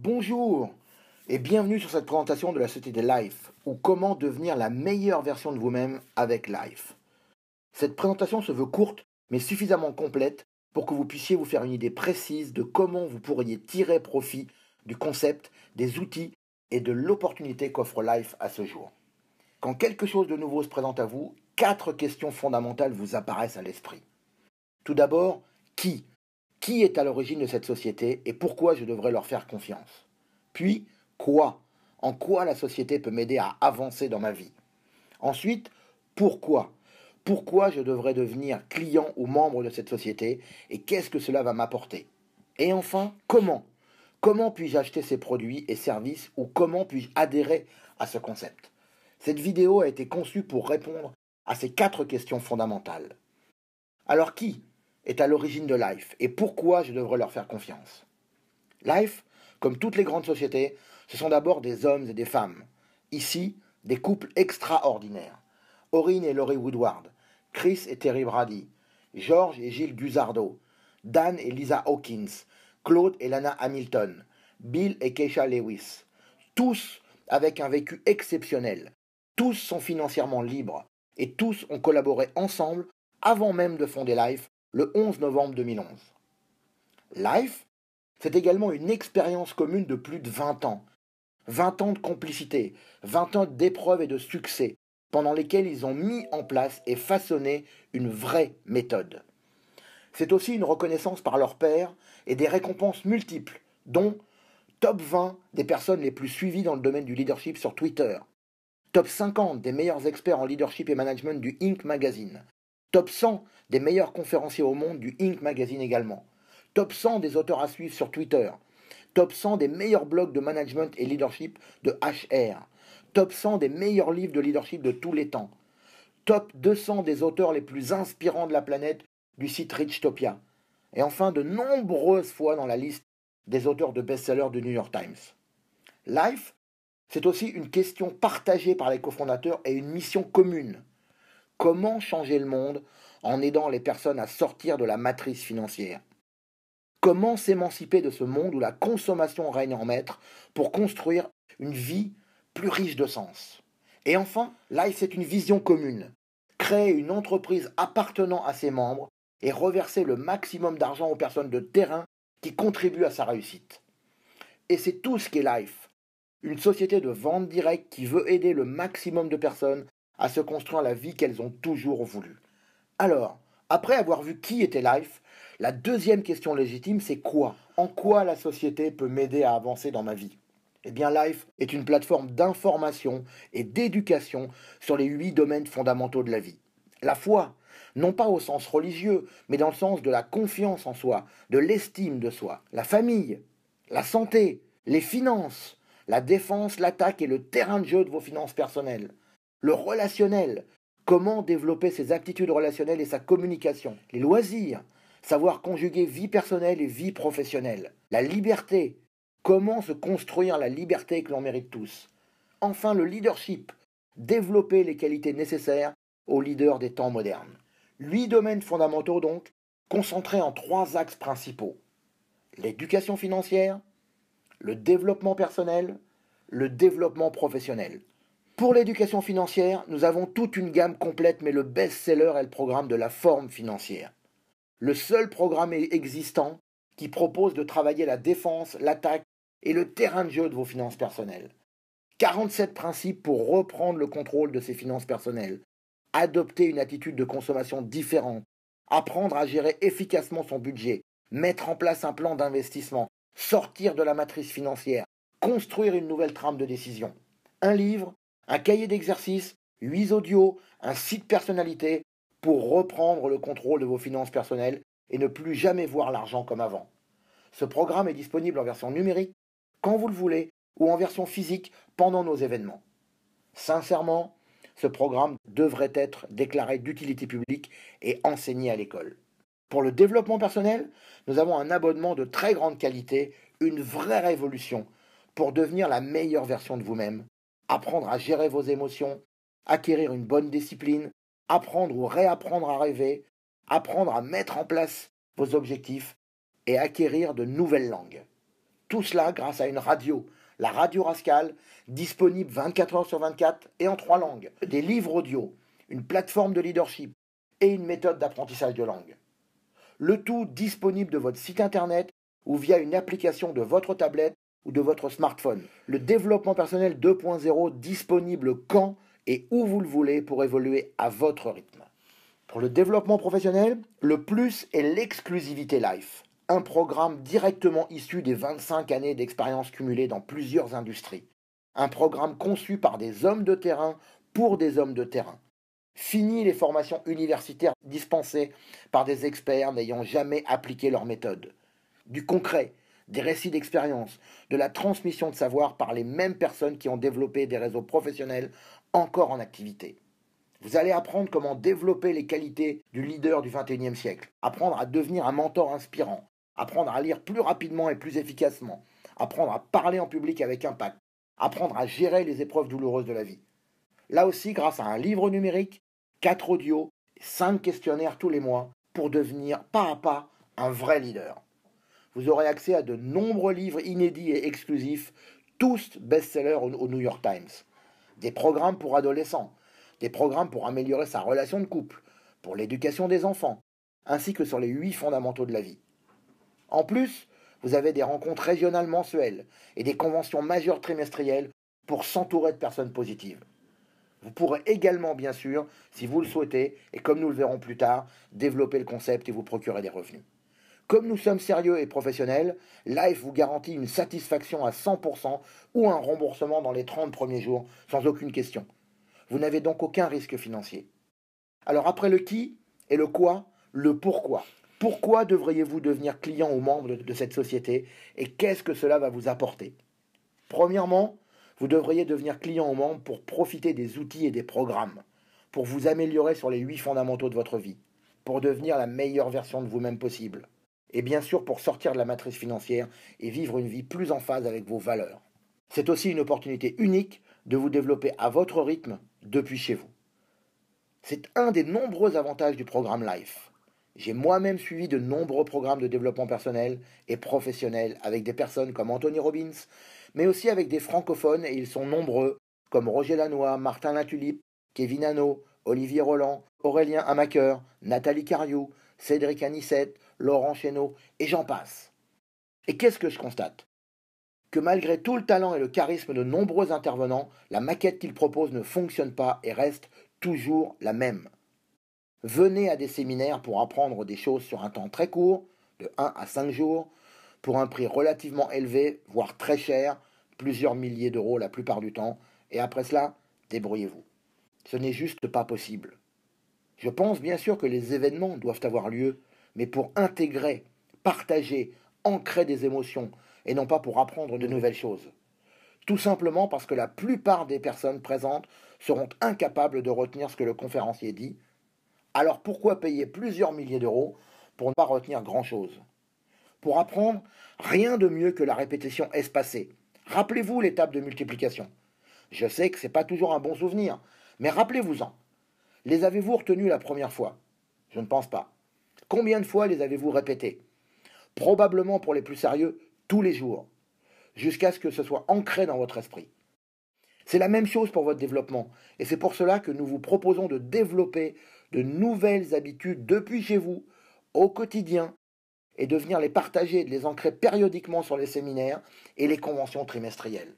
Bonjour et bienvenue sur cette présentation de la société Life ou comment devenir la meilleure version de vous-même avec Life. Cette présentation se veut courte mais suffisamment complète pour que vous puissiez vous faire une idée précise de comment vous pourriez tirer profit du concept, des outils et de l'opportunité qu'offre Life à ce jour. Quand quelque chose de nouveau se présente à vous, 4 questions fondamentales vous apparaissent à l'esprit. Tout d'abord, qui ? Qui est à l'origine de cette société et pourquoi je devrais leur faire confiance? Puis, quoi? En quoi la société peut m'aider à avancer dans ma vie? Ensuite, pourquoi? Pourquoi je devrais devenir client ou membre de cette société et qu'est-ce que cela va m'apporter? Et enfin, comment? Comment puis-je acheter ces produits et services ou comment puis-je adhérer à ce concept? Cette vidéo a été conçue pour répondre à ces 4 questions fondamentales. Alors qui est à l'origine de Life et pourquoi je devrais leur faire confiance? Life, comme toutes les grandes sociétés, ce sont d'abord des hommes et des femmes. Ici, des couples extraordinaires. Orrin et Laurie Woodward, Chris et Terry Brady, George et Gilles Guzardo, Dan et Lisa Hawkins, Claude et Lana Hamilton, Bill et Keisha Lewis. Tous avec un vécu exceptionnel. Tous sont financièrement libres et tous ont collaboré ensemble avant même de fonder Life le 11 novembre 2011. Life, c'est également une expérience commune de plus de 20 ans. 20 ans de complicité, 20 ans d'épreuves et de succès, pendant lesquels ils ont mis en place et façonné une vraie méthode. C'est aussi une reconnaissance par leurs pairs et des récompenses multiples, dont top 20 des personnes les plus suivies dans le domaine du leadership sur Twitter, top 50 des meilleurs experts en leadership et management du Inc. Magazine, top 100 des meilleurs conférenciers au monde du Inc. Magazine également, top 100 des auteurs à suivre sur Twitter, top 100 des meilleurs blogs de management et leadership de HR, top 100 des meilleurs livres de leadership de tous les temps, top 200 des auteurs les plus inspirants de la planète du site Richtopia, et enfin de nombreuses fois dans la liste des auteurs de best-sellers du New York Times. Life, c'est aussi une question partagée par les cofondateurs et une mission commune. Comment changer le monde en aidant les personnes à sortir de la matrice financière? Comment s'émanciper de ce monde où la consommation règne en maître pour construire une vie plus riche de sens? Et enfin, Life, c'est une vision commune. Créer une entreprise appartenant à ses membres et reverser le maximum d'argent aux personnes de terrain qui contribuent à sa réussite. Et c'est tout ce qu'est Life. Une société de vente directe qui veut aider le maximum de personnes à se construire la vie qu'elles ont toujours voulu. Alors, après avoir vu qui était Life, la deuxième question légitime, c'est quoi? En quoi la société peut m'aider à avancer dans ma vie? Eh bien, Life est une plateforme d'information et d'éducation sur les 8 domaines fondamentaux de la vie. La foi, non pas au sens religieux, mais dans le sens de la confiance en soi, de l'estime de soi. La famille, la santé, les finances, la défense, l'attaque et le terrain de jeu de vos finances personnelles. Le relationnel, comment développer ses aptitudes relationnelles et sa communication. Les loisirs, savoir conjuguer vie personnelle et vie professionnelle. La liberté, comment se construire la liberté que l'on mérite tous. Enfin, le leadership, développer les qualités nécessaires aux leaders des temps modernes. 8 domaines fondamentaux donc, concentrés en 3 axes principaux. L'éducation financière, le développement personnel, le développement professionnel. Pour l'éducation financière, nous avons toute une gamme complète, mais le best-seller est le programme de la forme financière. Le seul programme existant qui propose de travailler la défense, l'attaque et le terrain de jeu de vos finances personnelles. 47 principes pour reprendre le contrôle de ses finances personnelles, adopter une attitude de consommation différente, apprendre à gérer efficacement son budget, mettre en place un plan d'investissement, sortir de la matrice financière, construire une nouvelle trame de décision. Un livre, un cahier d'exercice, 8 audios, un site personnalité pour reprendre le contrôle de vos finances personnelles et ne plus jamais voir l'argent comme avant. Ce programme est disponible en version numérique, quand vous le voulez, ou en version physique pendant nos événements. Sincèrement, ce programme devrait être déclaré d'utilité publique et enseigné à l'école. Pour le développement personnel, nous avons un abonnement de très grande qualité, une vraie révolution pour devenir la meilleure version de vous-même, apprendre à gérer vos émotions, acquérir une bonne discipline, apprendre ou réapprendre à rêver, apprendre à mettre en place vos objectifs et acquérir de nouvelles langues. Tout cela grâce à une radio, la Radio Rascal, disponible 24 heures sur 24 et en 3 langues, des livres audio, une plateforme de leadership et une méthode d'apprentissage de langue. Le tout disponible de votre site internet ou via une application de votre tablette ou de votre smartphone. Le développement personnel 2.0 disponible quand et où vous le voulez pour évoluer à votre rythme. Pour le développement professionnel, le plus est l'exclusivité Life, un programme directement issu des 25 années d'expérience cumulée dans plusieurs industries. Un programme conçu par des hommes de terrain pour des hommes de terrain. Fini les formations universitaires dispensées par des experts n'ayant jamais appliqué leur méthode. Du concret, des récits d'expérience, de la transmission de savoir par les mêmes personnes qui ont développé des réseaux professionnels encore en activité. Vous allez apprendre comment développer les qualités du leader du XXIe siècle, apprendre à devenir un mentor inspirant, apprendre à lire plus rapidement et plus efficacement, apprendre à parler en public avec impact, apprendre à gérer les épreuves douloureuses de la vie. Là aussi, grâce à un livre numérique, 4 audios, 5 questionnaires tous les mois pour devenir pas à pas un vrai leader. Vous aurez accès à de nombreux livres inédits et exclusifs, tous best-sellers au New York Times. Des programmes pour adolescents, des programmes pour améliorer sa relation de couple, pour l'éducation des enfants, ainsi que sur les 8 fondamentaux de la vie. En plus, vous avez des rencontres régionales mensuelles et des conventions majeures trimestrielles pour s'entourer de personnes positives. Vous pourrez également, bien sûr, si vous le souhaitez, et comme nous le verrons plus tard, développer le concept et vous procurer des revenus. Comme nous sommes sérieux et professionnels, Life vous garantit une satisfaction à 100% ou un remboursement dans les 30 premiers jours, sans aucune question. Vous n'avez donc aucun risque financier. Alors après le qui et le quoi, le pourquoi. Pourquoi devriez-vous devenir client ou membre de cette société et qu'est-ce que cela va vous apporter? Premièrement, vous devriez devenir client ou membre pour profiter des outils et des programmes, pour vous améliorer sur les 8 fondamentaux de votre vie, pour devenir la meilleure version de vous-même possible. Et bien sûr pour sortir de la matrice financière et vivre une vie plus en phase avec vos valeurs. C'est aussi une opportunité unique de vous développer à votre rythme depuis chez vous. C'est un des nombreux avantages du programme Life. J'ai moi-même suivi de nombreux programmes de développement personnel et professionnel avec des personnes comme Anthony Robbins, mais aussi avec des francophones, et ils sont nombreux, comme Roger Lannoy, Martin Latulippe, Kevin Hano, Olivier Roland, Aurélien Hamaker, Nathalie Cariou, Cédric Anissette, Laurent Chéneau, et j'en passe. Et qu'est-ce que je constate? Que malgré tout le talent et le charisme de nombreux intervenants, la maquette qu'ils proposent ne fonctionne pas et reste toujours la même. Venez à des séminaires pour apprendre des choses sur un temps très court, de 1 à 5 jours, pour un prix relativement élevé, voire très cher, plusieurs milliers d'euros la plupart du temps, et après cela, débrouillez-vous. Ce n'est juste pas possible. Je pense bien sûr que les événements doivent avoir lieu, mais pour intégrer, partager, ancrer des émotions, et non pas pour apprendre de nouvelles choses. Tout simplement parce que la plupart des personnes présentes seront incapables de retenir ce que le conférencier dit. Alors pourquoi payer plusieurs milliers d'euros pour ne pas retenir grand-chose? Pour apprendre, rien de mieux que la répétition espacée. Rappelez-vous l'étape de multiplication. Je sais que ce n'est pas toujours un bon souvenir, mais rappelez-vous-en. Les avez-vous retenus la première fois? Je ne pense pas. Combien de fois les avez-vous répétés? Probablement pour les plus sérieux, tous les jours, jusqu'à ce que ce soit ancré dans votre esprit. C'est la même chose pour votre développement, et c'est pour cela que nous vous proposons de développer de nouvelles habitudes depuis chez vous, au quotidien, et de venir les partager et de les ancrer périodiquement sur les séminaires et les conventions trimestrielles.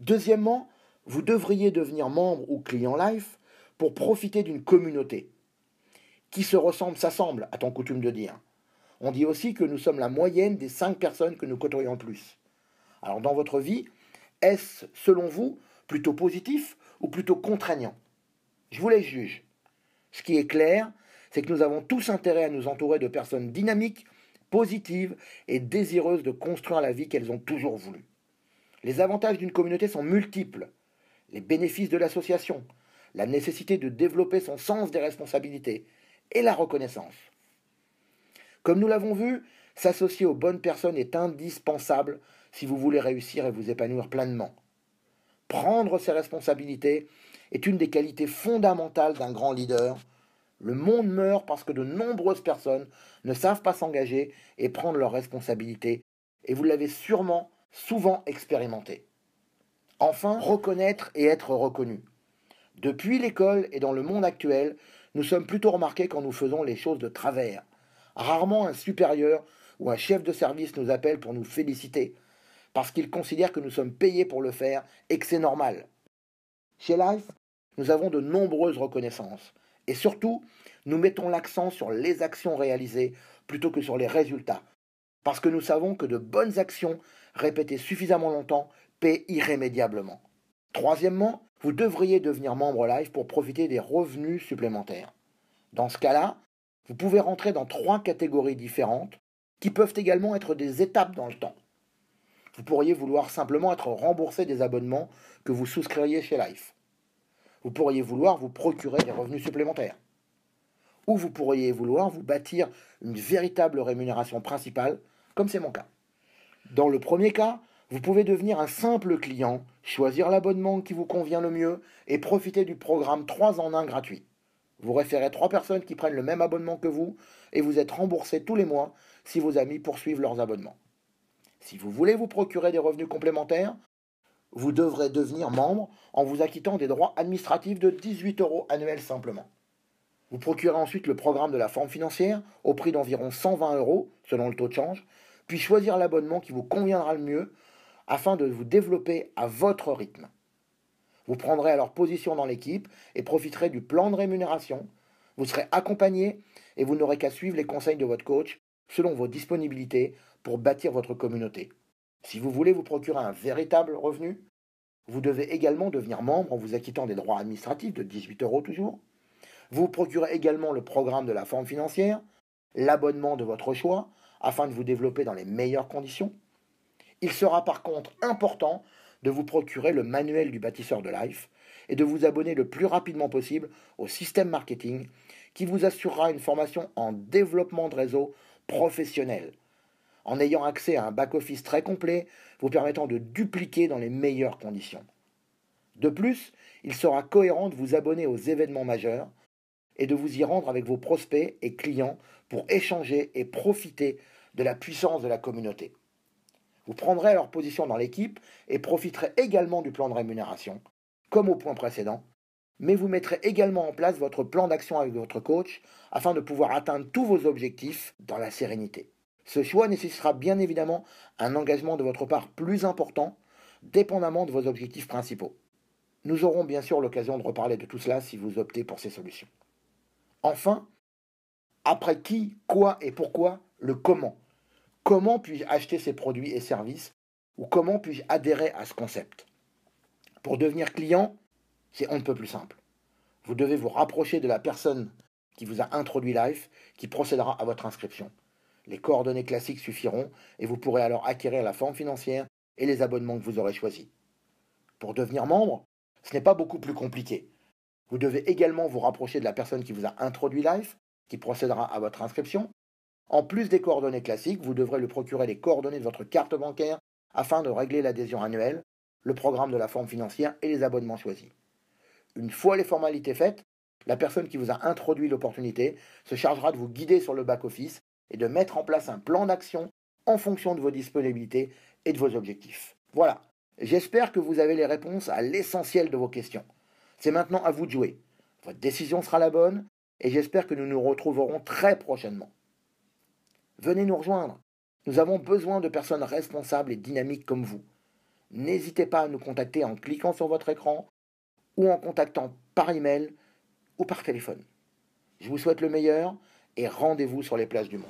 Deuxièmement, vous devriez devenir membre ou client Life pour profiter d'une communauté. Qui se ressemble s'assemble, a-t-on coutume de dire. On dit aussi que nous sommes la moyenne des 5 personnes que nous côtoyons le plus. Alors dans votre vie, est-ce, selon vous, plutôt positif ou plutôt contraignant? Je vous laisse juger. Ce qui est clair, c'est que nous avons tous intérêt à nous entourer de personnes dynamiques, positives et désireuses de construire la vie qu'elles ont toujours voulu. Les avantages d'une communauté sont multiples. Les bénéfices de l'association, la nécessité de développer son sens des responsabilités et la reconnaissance. Comme nous l'avons vu, s'associer aux bonnes personnes est indispensable si vous voulez réussir et vous épanouir pleinement. Prendre ses responsabilités est une des qualités fondamentales d'un grand leader. Le monde meurt parce que de nombreuses personnes ne savent pas s'engager et prendre leurs responsabilités. Et vous l'avez sûrement souvent expérimentés. Enfin, reconnaître et être reconnu. Depuis l'école et dans le monde actuel, nous sommes plutôt remarqués quand nous faisons les choses de travers. Rarement un supérieur ou un chef de service nous appelle pour nous féliciter, parce qu'il considère que nous sommes payés pour le faire et que c'est normal. Chez Life, nous avons de nombreuses reconnaissances. Et surtout, nous mettons l'accent sur les actions réalisées plutôt que sur les résultats. Parce que nous savons que de bonnes actions répétées suffisamment longtemps paient irrémédiablement. Troisièmement, vous devriez devenir membre Life pour profiter des revenus supplémentaires. Dans ce cas-là, vous pouvez rentrer dans 3 catégories différentes qui peuvent également être des étapes dans le temps. Vous pourriez vouloir simplement être remboursé des abonnements que vous souscririez chez Life. Vous pourriez vouloir vous procurer des revenus supplémentaires. Ou vous pourriez vouloir vous bâtir une véritable rémunération principale, comme c'est mon cas. Dans le premier cas, vous pouvez devenir un simple client, choisir l'abonnement qui vous convient le mieux et profiter du programme 3 en 1 gratuit. Vous référez 3 personnes qui prennent le même abonnement que vous et vous êtes remboursé tous les mois si vos amis poursuivent leurs abonnements. Si vous voulez vous procurer des revenus complémentaires, vous devrez devenir membre en vous acquittant des droits administratifs de 18 € annuels simplement. Vous procurez ensuite le programme de la forme financière au prix d'environ 120 € selon le taux de change, puis choisir l'abonnement qui vous conviendra le mieux afin de vous développer à votre rythme. Vous prendrez alors position dans l'équipe et profiterez du plan de rémunération. Vous serez accompagné et vous n'aurez qu'à suivre les conseils de votre coach selon vos disponibilités pour bâtir votre communauté. Si vous voulez vous procurer un véritable revenu, vous devez également devenir membre en vous acquittant des droits administratifs de 18 € toujours. Vous procurez également le programme de la forme financière, l'abonnement de votre choix, afin de vous développer dans les meilleures conditions. Il sera par contre important de vous procurer le manuel du bâtisseur de Life et de vous abonner le plus rapidement possible au système marketing qui vous assurera une formation en développement de réseau professionnel, en ayant accès à un back-office très complet vous permettant de dupliquer dans les meilleures conditions. De plus, il sera cohérent de vous abonner aux événements majeurs et de vous y rendre avec vos prospects et clients pour échanger et profiter de la puissance de la communauté. Vous prendrez alors position dans l'équipe et profiterez également du plan de rémunération, comme au point précédent, mais vous mettrez également en place votre plan d'action avec votre coach afin de pouvoir atteindre tous vos objectifs dans la sérénité. Ce choix nécessitera bien évidemment un engagement de votre part plus important, dépendamment de vos objectifs principaux. Nous aurons bien sûr l'occasion de reparler de tout cela si vous optez pour ces solutions. Enfin, après qui, quoi et pourquoi, le comment. Comment puis-je acheter ces produits et services ou comment puis-je adhérer à ce concept? Pour devenir client, c'est on ne peut plus simple. Vous devez vous rapprocher de la personne qui vous a introduit Life, qui procédera à votre inscription. Les coordonnées classiques suffiront et vous pourrez alors acquérir la forme financière et les abonnements que vous aurez choisis. Pour devenir membre, ce n'est pas beaucoup plus compliqué. Vous devez également vous rapprocher de la personne qui vous a introduit Life, qui procédera à votre inscription. En plus des coordonnées classiques, vous devrez lui procurer les coordonnées de votre carte bancaire afin de régler l'adhésion annuelle, le programme de la forme financière et les abonnements choisis. Une fois les formalités faites, la personne qui vous a introduit l'opportunité se chargera de vous guider sur le back-office et de mettre en place un plan d'action en fonction de vos disponibilités et de vos objectifs. Voilà, j'espère que vous avez les réponses à l'essentiel de vos questions. C'est maintenant à vous de jouer. Votre décision sera la bonne et j'espère que nous nous retrouverons très prochainement. Venez nous rejoindre. Nous avons besoin de personnes responsables et dynamiques comme vous. N'hésitez pas à nous contacter en cliquant sur votre écran ou en contactant par email ou par téléphone. Je vous souhaite le meilleur et rendez-vous sur les plages du monde.